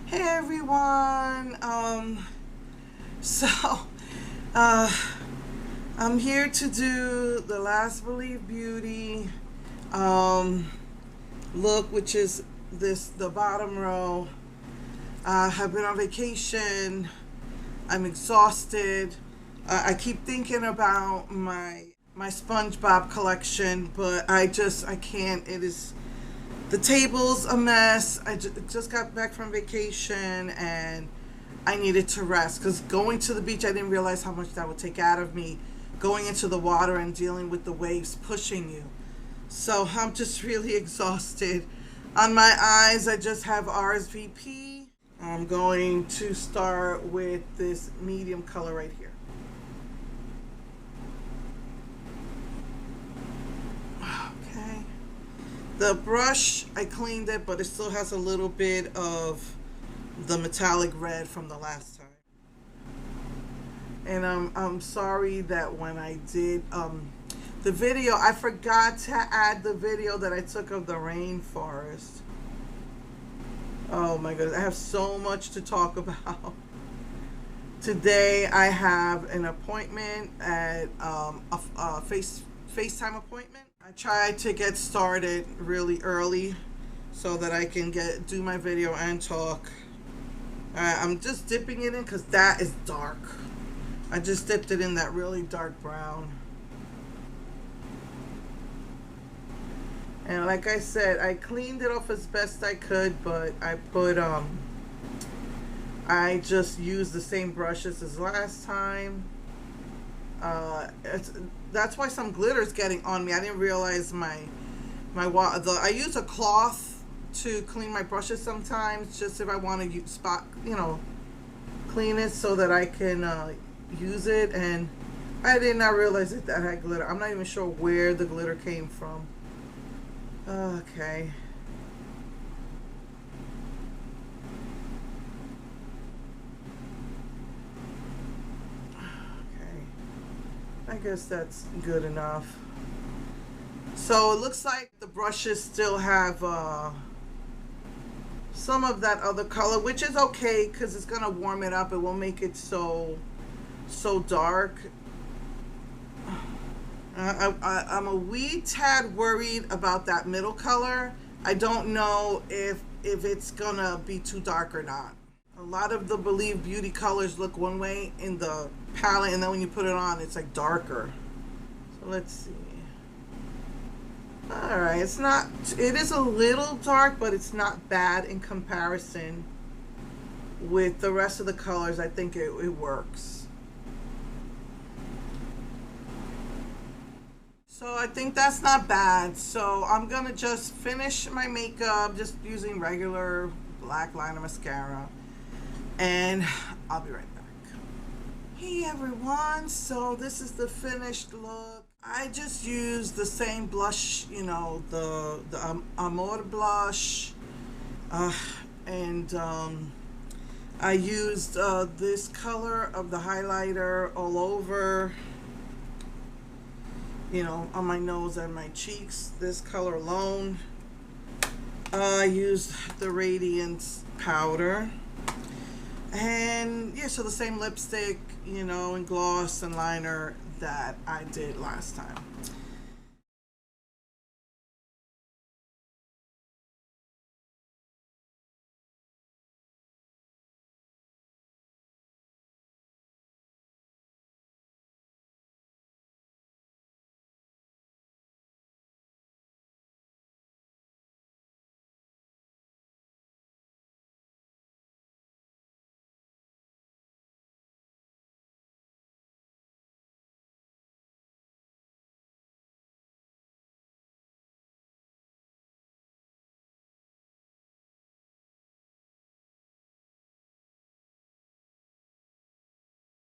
Hey everyone. So uh I'm here to do the last Believe Beauty look, which is the bottom row. I have been on vacation. I'm exhausted. I keep thinking about my SpongeBob collection, but I can't. It is the table's a mess. I just got back from vacation and I needed to rest because going to the beach, I didn't realize how much that would take out of me. Going into the water and dealing with the waves pushing you. So I'm just really exhausted. On my eyes, I just have RSVP. I'm going to start with this medium color right here. Okay. The brush, I cleaned it, but it still has a little bit of the metallic red from the last time. And I'm sorry that when I did the video, I forgot to add the video that I took of the rainforest. Oh my goodness, I have so much to talk about. Today I have an appointment at a FaceTime appointment. I tried to get started really early so that I can do my video and talk. I'm just dipping it in because that is dark. I just dipped it in that really dark brown. And like I said, I cleaned it off as best I could, but I just used the same brushes as last time. That's why some glitter is getting on me. I didn't realize I use a cloth to clean my brushes sometimes, just if I want to clean it so that I can use it. And I did not realize that had glitter. I'm not even sure where the glitter came from. Okay. I guess that's good enough. So it looks like the brushes still have some of that other color, which is okay because it's gonna warm it up. It won't make it so dark. I'm a wee tad worried about that middle color. I don't know if it's gonna be too dark or not. A lot of the Believe Beauty colors look one way in the palette, and then when you put it on, it's like darker. So let's see. All right, it is a little dark, but it's not bad in comparison with the rest of the colors. I think it works. So I think that's not bad. So I'm gonna just finish my makeup just using regular black liner mascara, and I'll be right back. Hey everyone, so this is the finished look. I just used the same blush, the Amor blush, and I used this color of the highlighter all over, on my nose and my cheeks, this color alone. I used the Radiance powder. And yeah, so the same lipstick, and gloss and liner that I did last time.